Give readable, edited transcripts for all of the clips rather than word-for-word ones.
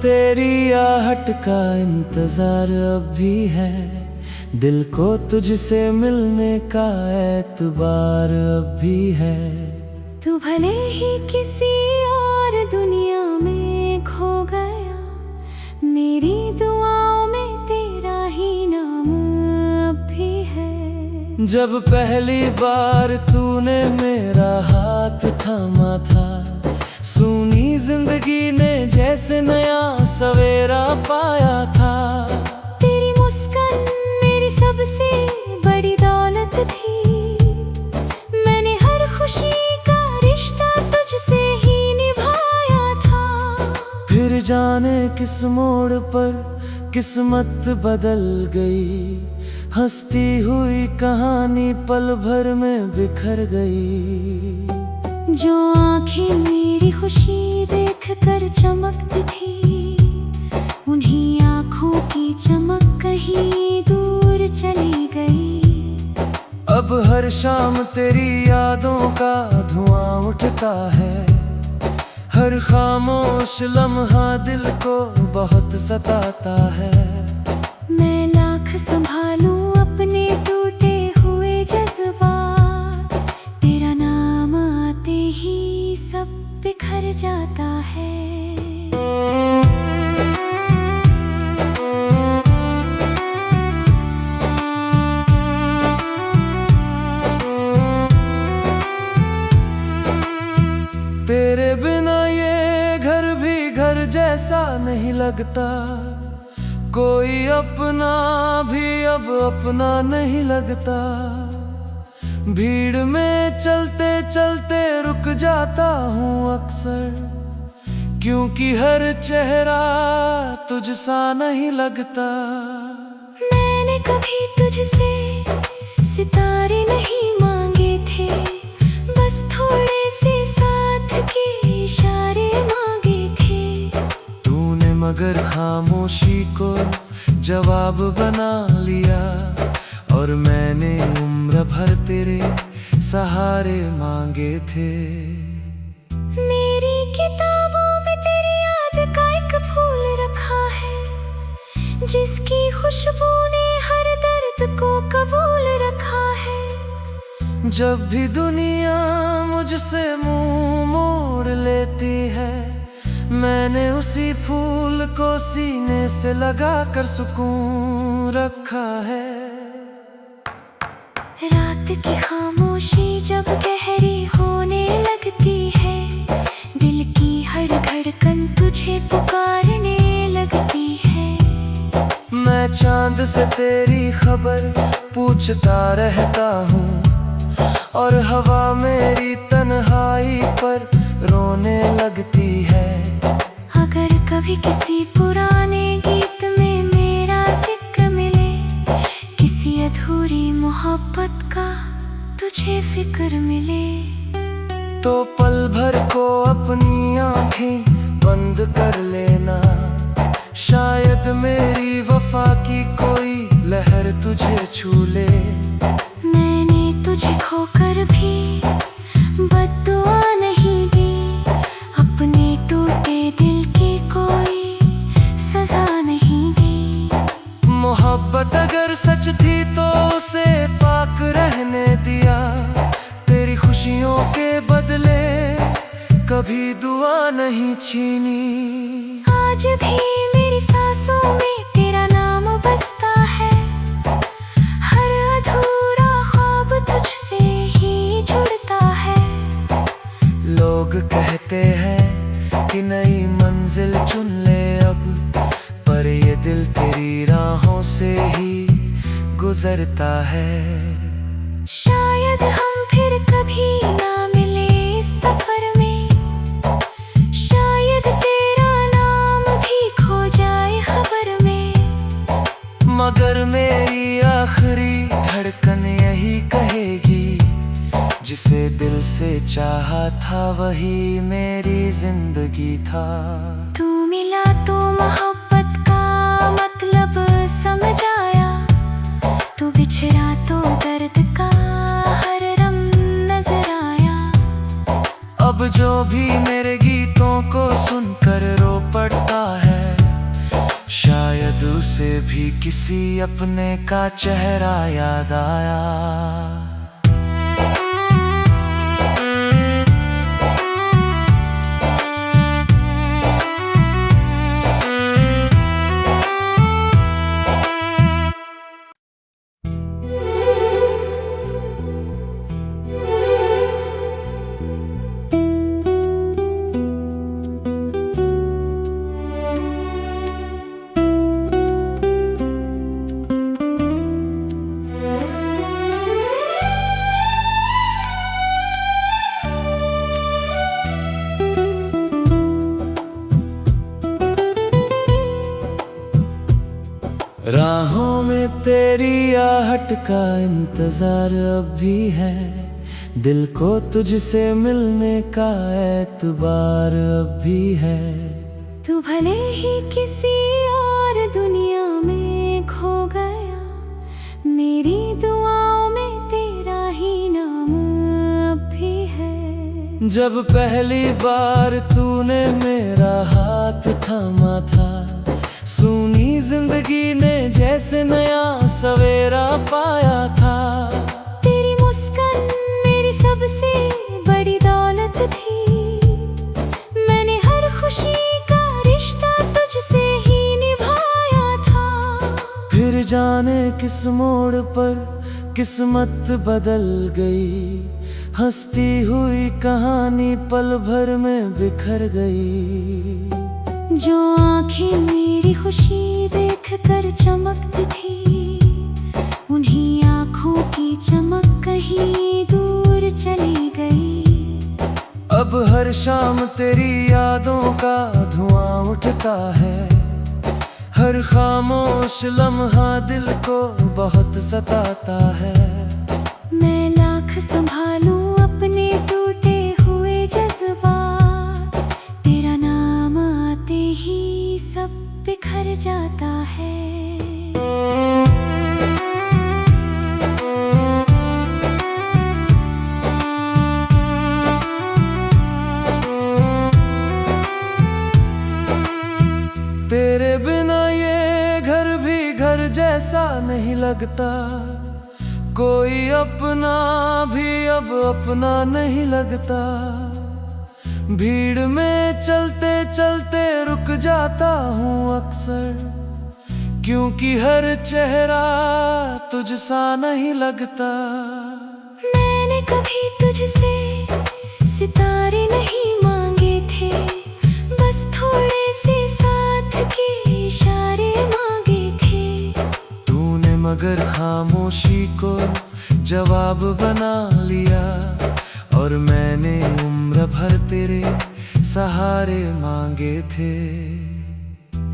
तेरी आहट का इंतजार अब भी है, दिल को तुझसे मिलने का एतबार अब भी है। तू भले ही किसी और दुनिया में खो गया, मेरी दुआओं में तेरा ही नाम अब भी है। जब पहली बार तूने मेरा हाथ थामा था, सुनी जिंदगी ने जैसे नया सवेरा पाया था। तेरी मुस्कान मेरी सबसे बड़ी दौलत थी, मैंने हर खुशी का रिश्ता तुझसे ही निभाया था। फिर जाने किस मोड़ पर किस्मत बदल गई, हंसती हुई कहानी पल भर में बिखर गई। जो आंखें मेरी खुशी देखकर चमकती थी, उन्हीं आंखों की चमक कहीं दूर चली गई। अब हर शाम तेरी यादों का धुआं उठता है, हर खामोश लम्हा दिल को बहुत सताता है। मैं लाख संभालूं अपने टूटे हुए जज्बात, तेरा नाम आते ही सब बिखर जाता है। तेरे बिना ये घर भी घर जैसा नहीं लगता, कोई अपना भी अब अपना नहीं लगता। भीड़ में चलते चलते रुक जाता हूँ अक्सर, क्योंकि हर चेहरा तुझसा नहीं लगता। मैंने कभी तुझसे सितारे नहीं मांगे थे, बस थोड़े से साथ के इशारे मांगे थे। तूने मगर खामोशी को जवाब बना लिया, और मैंने उम्र भर तेरे सहारे मांगे थे। मेरी किताबों में तेरी याद का एक फूल रखा है, जिसकी खुशबू ने हर दर्द को कबूल रखा है। जब भी दुनिया मुझसे मुंह मोड़ लेती है, मैंने उसी फूल को सीने से लगा कर सुकून रखा है। रात की खामोशी जब गहरी होने लगती है, दिल की हर धड़कन तुझे पुकारने लगती है। मैं चांद से तेरी खबर पूछता रहता हूँ, और हवा मेरी तन्हाई पर रोने लगती है। अगर कभी किसी पुराने गीत में मेरा जिक्र मिले, किसी अधूरी मोहब्बत का तुझे फिक्र मिले, तो पल भर को अपनी आँखें बंद कर लेना। शायद मेरी वफा की कोई लहर तुझे छू ले। मैंने तुझे खोकर भी बद्दुआ नहीं दी, अपने टूटे दिल की कोई सजा नहीं दी। मोहब्बत अगर सच थी तो उसे पाक रहने दिया, तेरी खुशियों के बदले कभी दुआ नहीं छीनी। आज भी मेरी सांसों में तेरा नाम बसता है, हर अधूरा ख्वाब तुझसे ही जुड़ता है। लोग कहते हैं कि नई मंजिल चुन ले अब, पर ये दिल तेरी राहों से ही गुजरता है। शायद हम फिर कभी ना मिले इस सफर में, शायद तेरा नाम भी खो जाए खबर में। मगर मेरी आखिरी धड़कन यही कहेगी, जिसे दिल से चाहा था वही मेरी जिंदगी था। तू मिला तो मोहब्बत का मतलब समझ आया, तू बिछड़ा तो दर्द का हर रंग नजर आया। अब जो भी मेरे गीतों को सुनकर रो पड़ता है, शायद उसे भी किसी अपने का चेहरा याद आया। राहों में तेरी आहट का इंतजार अब भी है, दिल को तुझसे मिलने का एतबार अब भी है। तू भले ही किसी और दुनिया में खो गया, मेरी दुआओं में तेरा ही नाम अब भी है। जब पहली बार तूने मेरा हाथ थामा था, सुनी जिंदगी ने जैसे नया सवेरा पाया था। तेरी मुस्कान मेरी सबसे बड़ी दौलत थी, मैंने हर खुशी का रिश्ता तुझसे ही निभाया था। फिर जाने किस मोड़ पर किस्मत बदल गई, हंसती हुई कहानी पल भर में बिखर गई। जो आंखें मेरी खुशी देखकर चमकती थी, उन्हीं आंखों की चमक कहीं दूर चली गई। अब हर शाम तेरी यादों का धुआं उठता है, हर खामोश लम्हा दिल को बहुत सताता है। मैं लाख संभालूं अपने टूटे हुए जज्बात, तेरा नाम आते ही सब बिखर जाता है। तेरे बिना ये घर भी घर जैसा नहीं लगता, कोई अपना भी अब अपना नहीं लगता। भीड़ में चलते चलते रुक जाता हूँ अक्सर, क्योंकि हर चेहरा तुझसा नहीं लगता। मैंने कभी तुझसे सितारे नहीं मांगे थे, बस थोड़े से साथ के इशारे मांगे थे। तूने मगर खामोशी को जवाब बना लिया, और मैंने उम्र भर तेरे सहारे मांगे थे।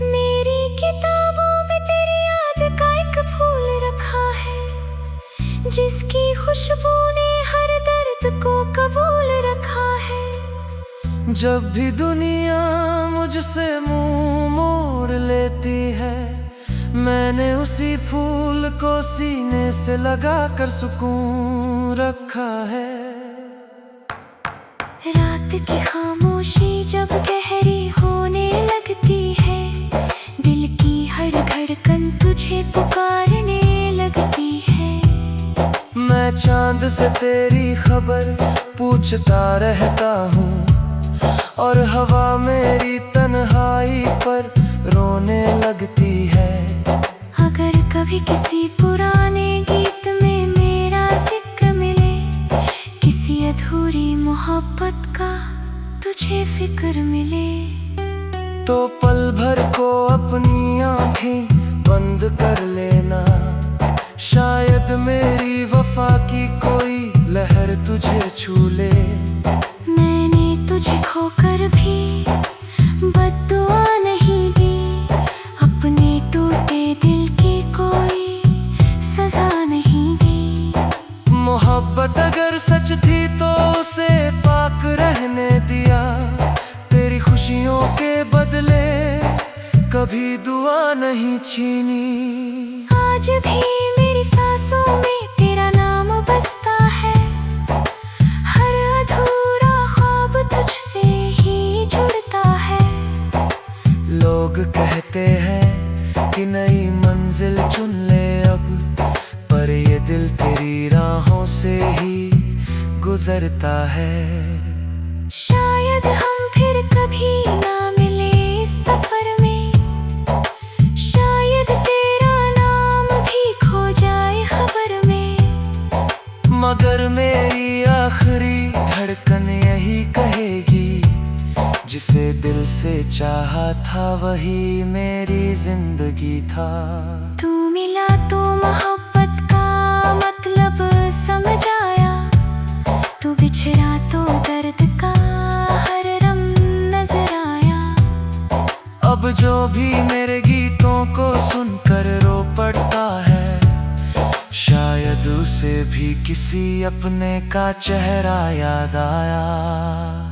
मेरी किताबों में तेरी याद का एक फूल रखा है, जिसकी खुशबू ने हर दर्द को कबूल रखा है। जब भी दुनिया मुझसे मुंह मोड़ लेती है, मैंने उसी फूल को सीने से लगा कर सुकून रखा है। रात की खामोशी जब गहरी होने लगती है, दिल की हर धड़कन तुझे पुकारने लगती है। मैं चांद से तेरी खबर पूछता रहता हूँ, और हवा मेरी तन्हाई पर रोने लगती है। अगर कभी किसी पुराने गीत में मेरा जिक्र मिले, किसी अधूरी मोहब्बत का तुझे फिक्र मिले, तो पल भर को अपनी आंखें बंद कर लेना। शायद मेरी वफा की कोई लहर तुझे छू ले। मैंने तुझे खोकर भी बद्दुआ नहीं दी, अपने टूटे दिल की कोई सजा नहीं दी। मोहब्बत अगर सच थी तो उसे पाक रहने दिया, तेरी खुशियों के बदले कभी दुआ नहीं छीनी। आज भी मेरी सांसों में तेरा नाम बसता है, हर अधूरा ख्वाब तुझसे ही जुड़ता है। लोग कहते हैं कि नई मंजिल चुन ले अब, पर ये दिल तेरी राहों से ही गुजरता है। शायद हम फिर कभी ना मिले इस सफर में, शायद तेरा नाम भी खो जाए खबर में, मगर मेरी आखिरी धड़कन यही कहेगी, जिसे दिल से चाहा था वही मेरी जिंदगी था। तू मिला तो मोहब्बत का मतलब समझ आया, तू बिछड़ा तो दर्द का हर रंग नजर आया। अब जो भी मेरे गीतों को सुनकर रो पड़ता है, शायद उसे भी किसी अपने का चेहरा याद आया।